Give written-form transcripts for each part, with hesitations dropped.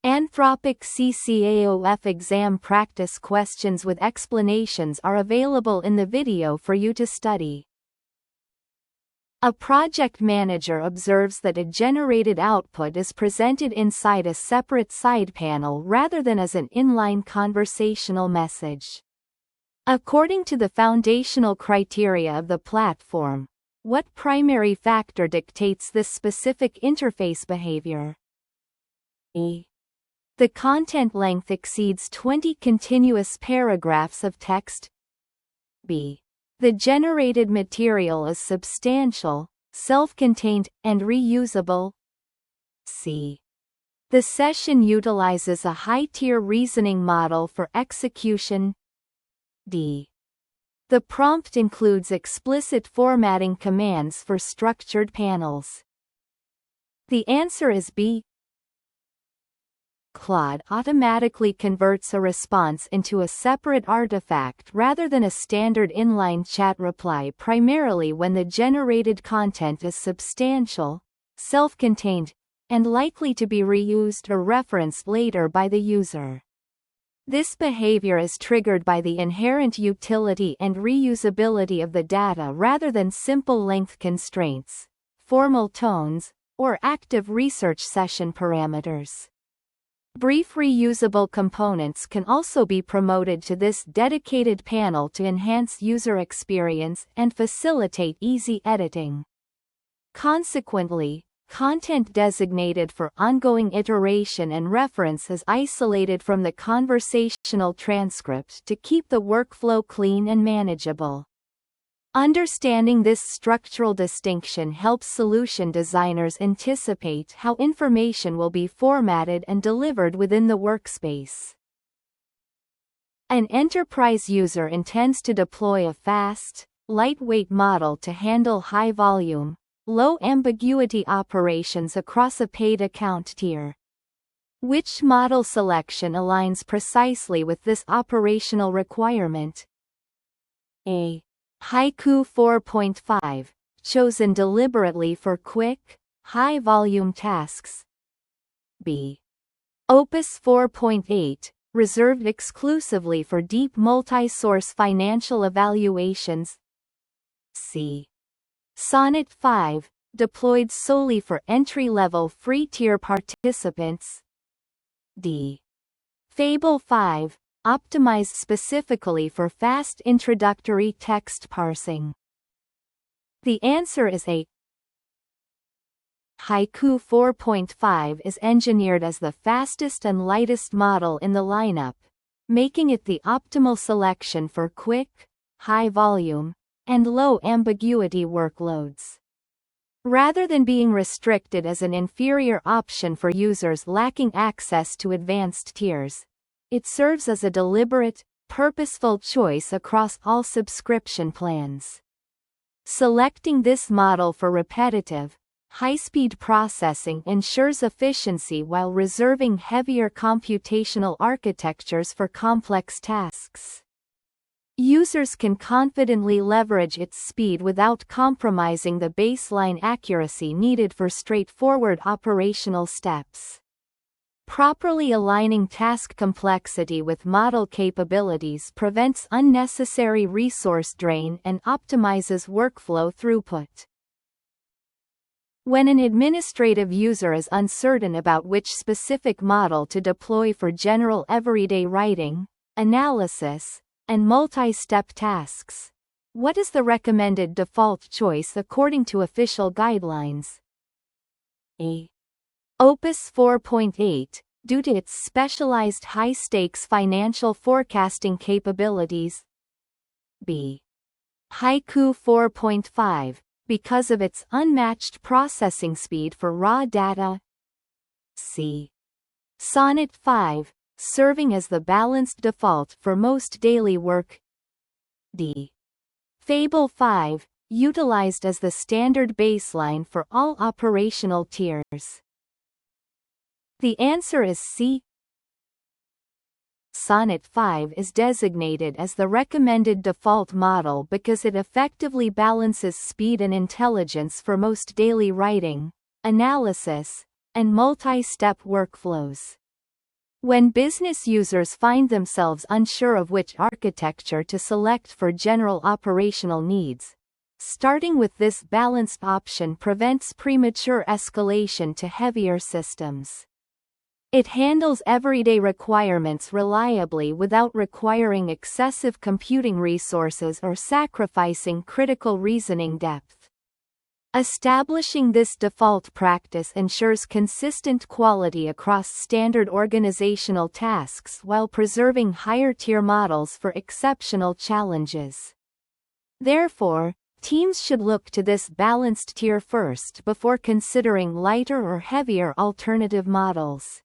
Anthropic CCAO-F exam practice questions with explanations are available in the video for you to study. A project manager observes that a generated output is presented inside a separate side panel rather than as an inline conversational message. According to the foundational criteria of the platform, what primary factor dictates this specific interface behavior? A. The content length exceeds 20 continuous paragraphs of text. B. The generated material is substantial, self-contained, and reusable. C. The session utilizes a high-tier reasoning model for execution. D. The prompt includes explicit formatting commands for structured panels. The answer is B. Claude automatically converts a response into a separate artifact rather than a standard inline chat reply, primarily when the generated content is substantial, self-contained, and likely to be reused or referenced later by the user. This behavior is triggered by the inherent utility and reusability of the data rather than simple length constraints, formal tones, or active research session parameters. Brief reusable components can also be promoted to this dedicated panel to enhance user experience and facilitate easy editing. Consequently, content designated for ongoing iteration and reference is isolated from the conversational transcript to keep the workflow clean and manageable. Understanding this structural distinction helps solution designers anticipate how information will be formatted and delivered within the workspace. An enterprise user intends to deploy a fast, lightweight model to handle high-volume, low-ambiguity operations across a paid account tier. Which model selection aligns precisely with this operational requirement? A. Haiku 4.5, chosen deliberately for quick, high-volume tasks. B. Opus 4.8, reserved exclusively for deep multi-source financial evaluations. C. Sonnet 5, deployed solely for entry-level free-tier participants. D. Fable 5, optimized specifically for fast introductory text parsing. The answer is A. Haiku 4.5 is engineered as the fastest and lightest model in the lineup, making it the optimal selection for quick, high-volume, and low-ambiguity workloads. Rather than being restricted as an inferior option for users lacking access to advanced tiers, it serves as a deliberate, purposeful choice across all subscription plans. Selecting this model for repetitive, high-speed processing ensures efficiency while reserving heavier computational architectures for complex tasks. Users can confidently leverage its speed without compromising the baseline accuracy needed for straightforward operational steps. Properly aligning task complexity with model capabilities prevents unnecessary resource drain and optimizes workflow throughput. When an administrative user is uncertain about which specific model to deploy for general everyday writing, analysis, and multi-step tasks, what is the recommended default choice according to official guidelines? A. Opus 4.8, due to its specialized high-stakes financial forecasting capabilities. B. Haiku 4.5, because of its unmatched processing speed for raw data. C. Sonnet 5, serving as the balanced default for most daily work. D. Fable 5, utilized as the standard baseline for all operational tiers. The answer is C. Sonnet 5 is designated as the recommended default model because it effectively balances speed and intelligence for most daily writing, analysis, and multi-step workflows. When business users find themselves unsure of which architecture to select for general operational needs, starting with this balanced option prevents premature escalation to heavier systems. It handles everyday requirements reliably without requiring excessive computing resources or sacrificing critical reasoning depth. Establishing this default practice ensures consistent quality across standard organizational tasks while preserving higher-tier models for exceptional challenges. Therefore, teams should look to this balanced tier first before considering lighter or heavier alternative models.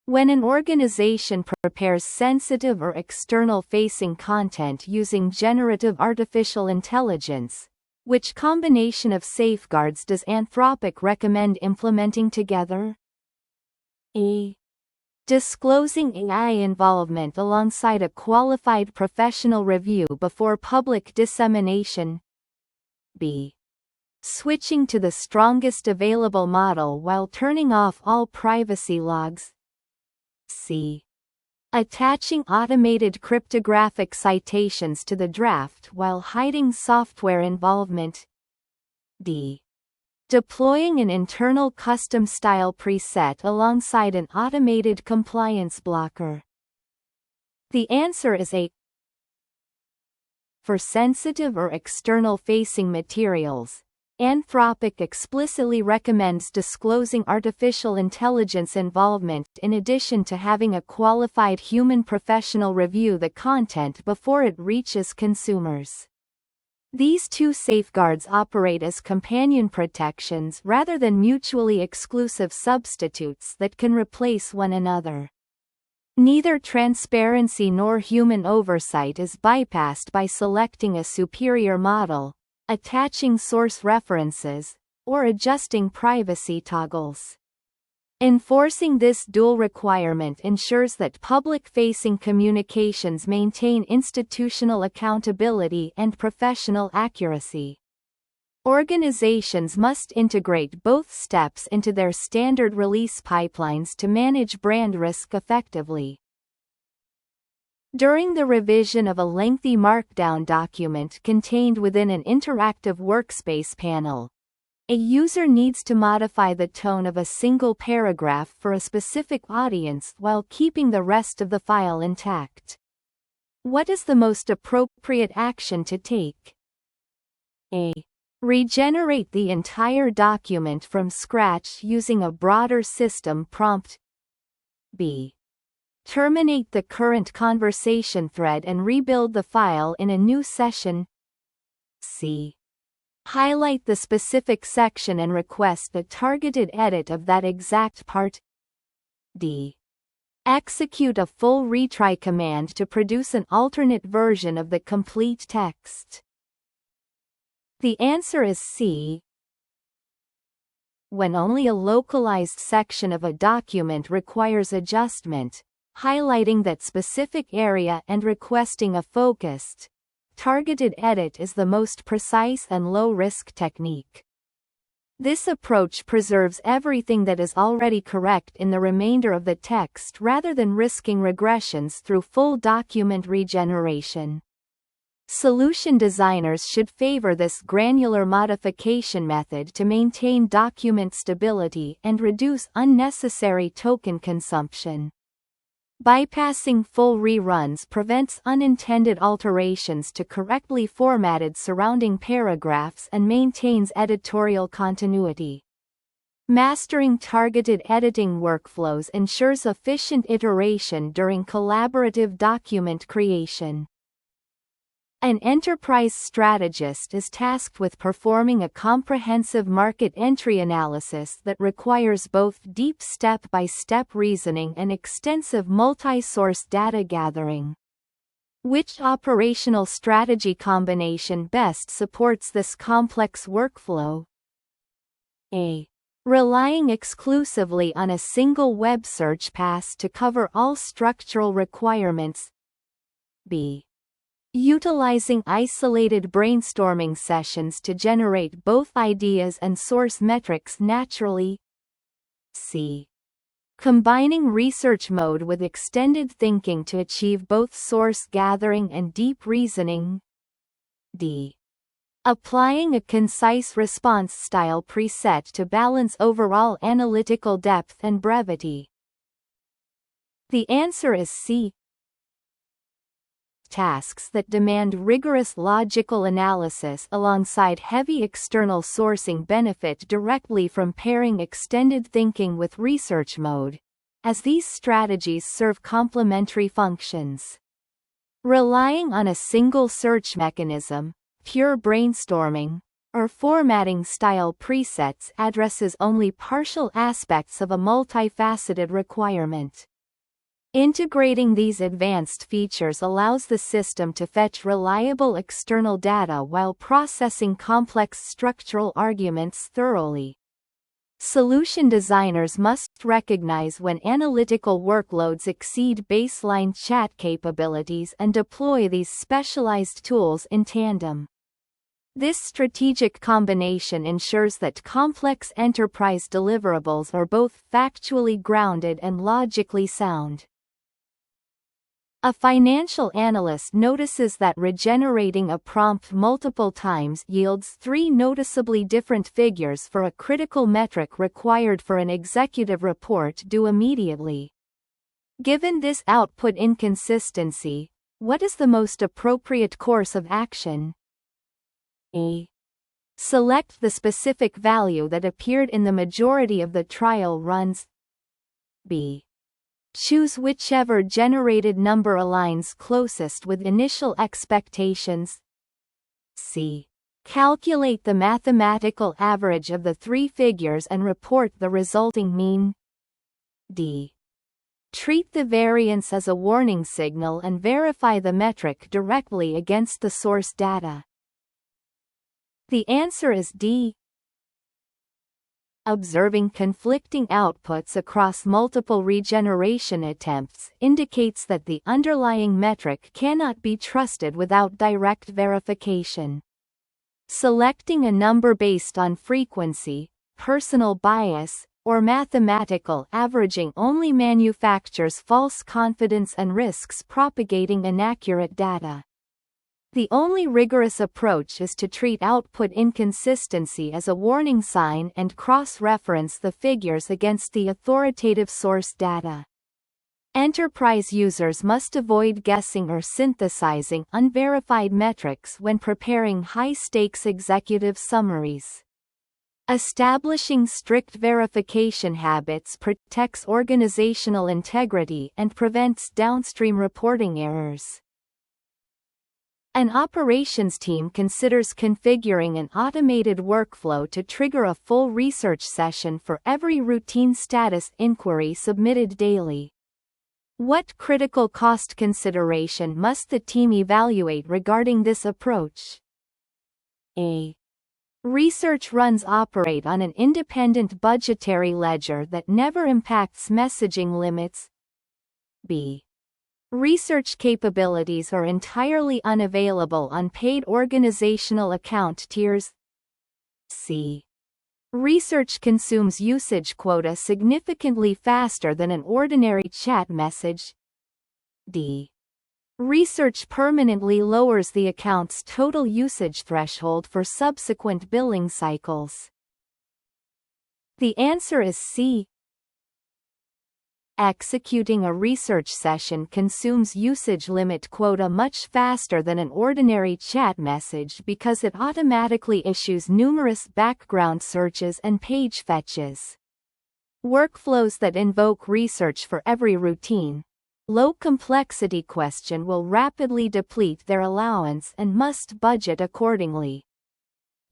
When an organization prepares sensitive or external-facing content using generative artificial intelligence, which combination of safeguards does Anthropic recommend implementing together? A. Disclosing AI involvement alongside a qualified professional review before public dissemination. B. Switching to the strongest available model while turning off all privacy logs. C. Attaching automated cryptographic citations to the draft while hiding software involvement. D. Deploying an internal custom-style preset alongside an automated compliance blocker. The answer is A. For sensitive or external-facing materials, Anthropic explicitly recommends disclosing artificial intelligence involvement in addition to having a qualified human professional review the content before it reaches consumers. These two safeguards operate as companion protections rather than mutually exclusive substitutes that can replace one another. Neither transparency nor human oversight is bypassed by selecting a superior model, attaching source references, or adjusting privacy toggles. Enforcing this dual requirement ensures that public-facing communications maintain institutional accountability and professional accuracy. Organizations must integrate both steps into their standard release pipelines to manage brand risk effectively. During the revision of a lengthy Markdown document contained within an interactive workspace panel, a user needs to modify the tone of a single paragraph for a specific audience while keeping the rest of the file intact. What is the most appropriate action to take? A. Regenerate the entire document from scratch using a broader system prompt. B. Terminate the current conversation thread and rebuild the file in a new session. C. Highlight the specific section and request a targeted edit of that exact part. D. Execute a full retry command to produce an alternate version of the complete text. The answer is C. When only a localized section of a document requires adjustment, highlighting that specific area and requesting a focused, targeted edit is the most precise and low-risk technique. This approach preserves everything that is already correct in the remainder of the text rather than risking regressions through full document regeneration. Solution designers should favor this granular modification method to maintain document stability and reduce unnecessary token consumption. Bypassing full reruns prevents unintended alterations to correctly formatted surrounding paragraphs and maintains editorial continuity. Mastering targeted editing workflows ensures efficient iteration during collaborative document creation. An enterprise strategist is tasked with performing a comprehensive market entry analysis that requires both deep step-by-step reasoning and extensive multi-source data gathering. Which operational strategy combination best supports this complex workflow? A. Relying exclusively on a single web search pass to cover all structural requirements. B. Utilizing isolated brainstorming sessions to generate both ideas and source metrics naturally. C. Combining research mode with extended thinking to achieve both source gathering and deep reasoning. D. Applying a concise response style preset to balance overall analytical depth and brevity. The answer is C. Tasks that demand rigorous logical analysis alongside heavy external sourcing benefit directly from pairing extended thinking with research mode, as these strategies serve complementary functions. Relying on a single search mechanism, pure brainstorming, or formatting style presets addresses only partial aspects of a multifaceted requirement. Integrating these advanced features allows the system to fetch reliable external data while processing complex structural arguments thoroughly. Solution designers must recognize when analytical workloads exceed baseline chat capabilities and deploy these specialized tools in tandem. This strategic combination ensures that complex enterprise deliverables are both factually grounded and logically sound. A financial analyst notices that regenerating a prompt multiple times yields 3 noticeably different figures for a critical metric required for an executive report due immediately. Given this output inconsistency, what is the most appropriate course of action? A. Select the specific value that appeared in the majority of the trial runs. B. Choose whichever generated number aligns closest with initial expectations. C. Calculate the mathematical average of the 3 figures and report the resulting mean. D. Treat the variance as a warning signal and verify the metric directly against the source data. The answer is D. Observing conflicting outputs across multiple regeneration attempts indicates that the underlying metric cannot be trusted without direct verification. Selecting a number based on frequency, personal bias, or mathematical averaging only manufactures false confidence and risks propagating inaccurate data. The only rigorous approach is to treat output inconsistency as a warning sign and cross-reference the figures against the authoritative source data. Enterprise users must avoid guessing or synthesizing unverified metrics when preparing high-stakes executive summaries. Establishing strict verification habits protects organizational integrity and prevents downstream reporting errors. An operations team considers configuring an automated workflow to trigger a full research session for every routine status inquiry submitted daily. What critical cost consideration must the team evaluate regarding this approach? A. Research runs operate on an independent budgetary ledger that never impacts messaging limits. B. Research capabilities are entirely unavailable on paid organizational account tiers. C. Research consumes usage quota significantly faster than an ordinary chat message. D. Research permanently lowers the account's total usage threshold for subsequent billing cycles. The answer is C. Executing a research session consumes usage limit quota much faster than an ordinary chat message because it automatically issues numerous background searches and page fetches. Workflows that invoke research for every routine, low-complexity question will rapidly deplete their allowance and must budget accordingly.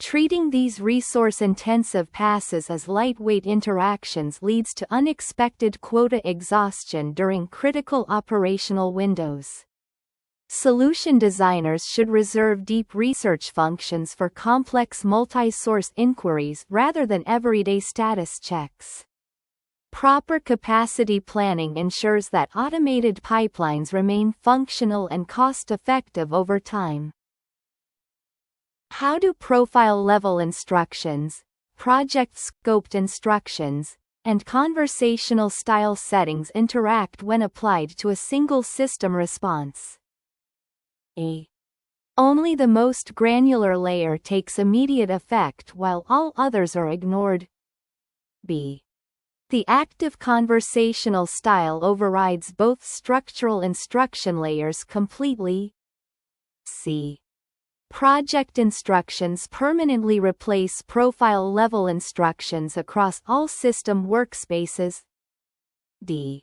Treating these resource-intensive passes as lightweight interactions leads to unexpected quota exhaustion during critical operational windows. Solution designers should reserve deep research functions for complex multi-source inquiries rather than everyday status checks. Proper capacity planning ensures that automated pipelines remain functional and cost-effective over time. How do profile-level instructions, project-scoped instructions, and conversational style settings interact when applied to a single system response. A. Only the most granular layer takes immediate effect while all others are ignored. B. The active conversational style overrides both structural instruction layers completely. C. Project instructions permanently replace profile-level instructions across all system workspaces. D.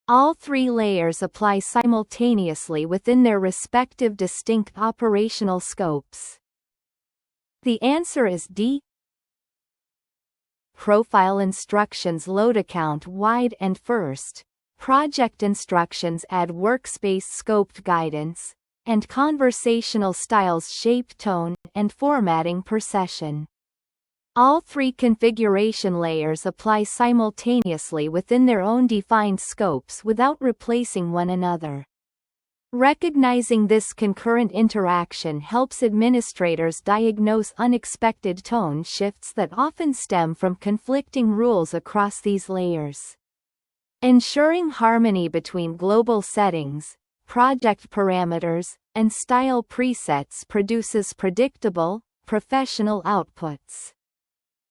All three layers apply simultaneously within their respective distinct operational scopes. The answer is D. Profile instructions load account wide and first, project instructions add workspace-scoped guidance, and conversational styles shape tone and formatting per session. All three configuration layers apply simultaneously within their own defined scopes without replacing one another. Recognizing this concurrent interaction helps administrators diagnose unexpected tone shifts that often stem from conflicting rules across these layers. Ensuring harmony between global settings, project parameters, and style presets produces predictable, professional outputs.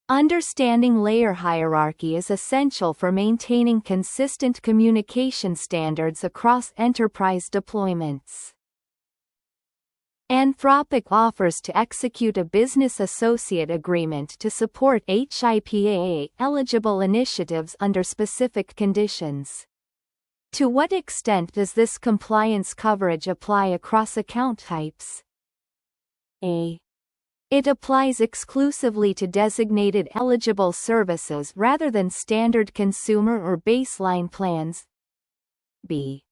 Understanding layer hierarchy is essential for maintaining consistent communication standards across enterprise deployments. Anthropic offers to execute a business associate agreement to support HIPAA-eligible initiatives under specific conditions. To what extent does this compliance coverage apply across account types? A. It applies exclusively to designated eligible services rather than standard consumer or baseline plans. B.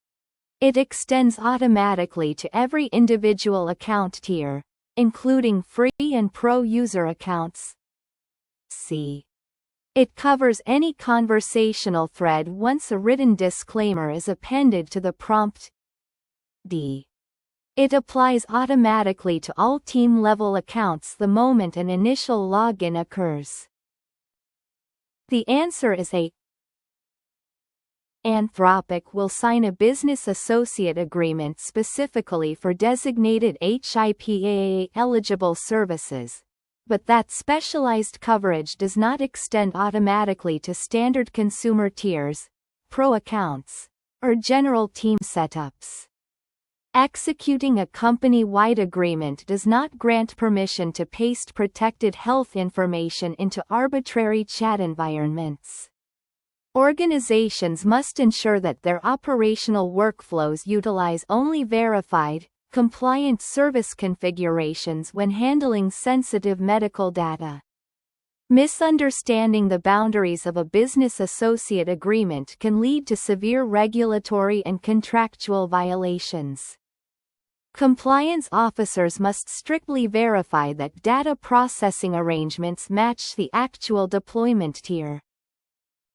It extends automatically to every individual account tier, including free and pro user accounts. C. It covers any conversational thread once a written disclaimer is appended to the prompt. D. It applies automatically to all team-level accounts the moment an initial login occurs. The answer is A. Anthropic will sign a business associate agreement specifically for designated HIPAA-eligible services, but that specialized coverage does not extend automatically to standard consumer tiers, pro accounts, or general team setups. Executing a company-wide agreement does not grant permission to paste protected health information into arbitrary chat environments. Organizations must ensure that their operational workflows utilize only verified, compliant service configurations when handling sensitive medical data. Misunderstanding the boundaries of a business associate agreement can lead to severe regulatory and contractual violations. Compliance officers must strictly verify that data processing arrangements match the actual deployment tier.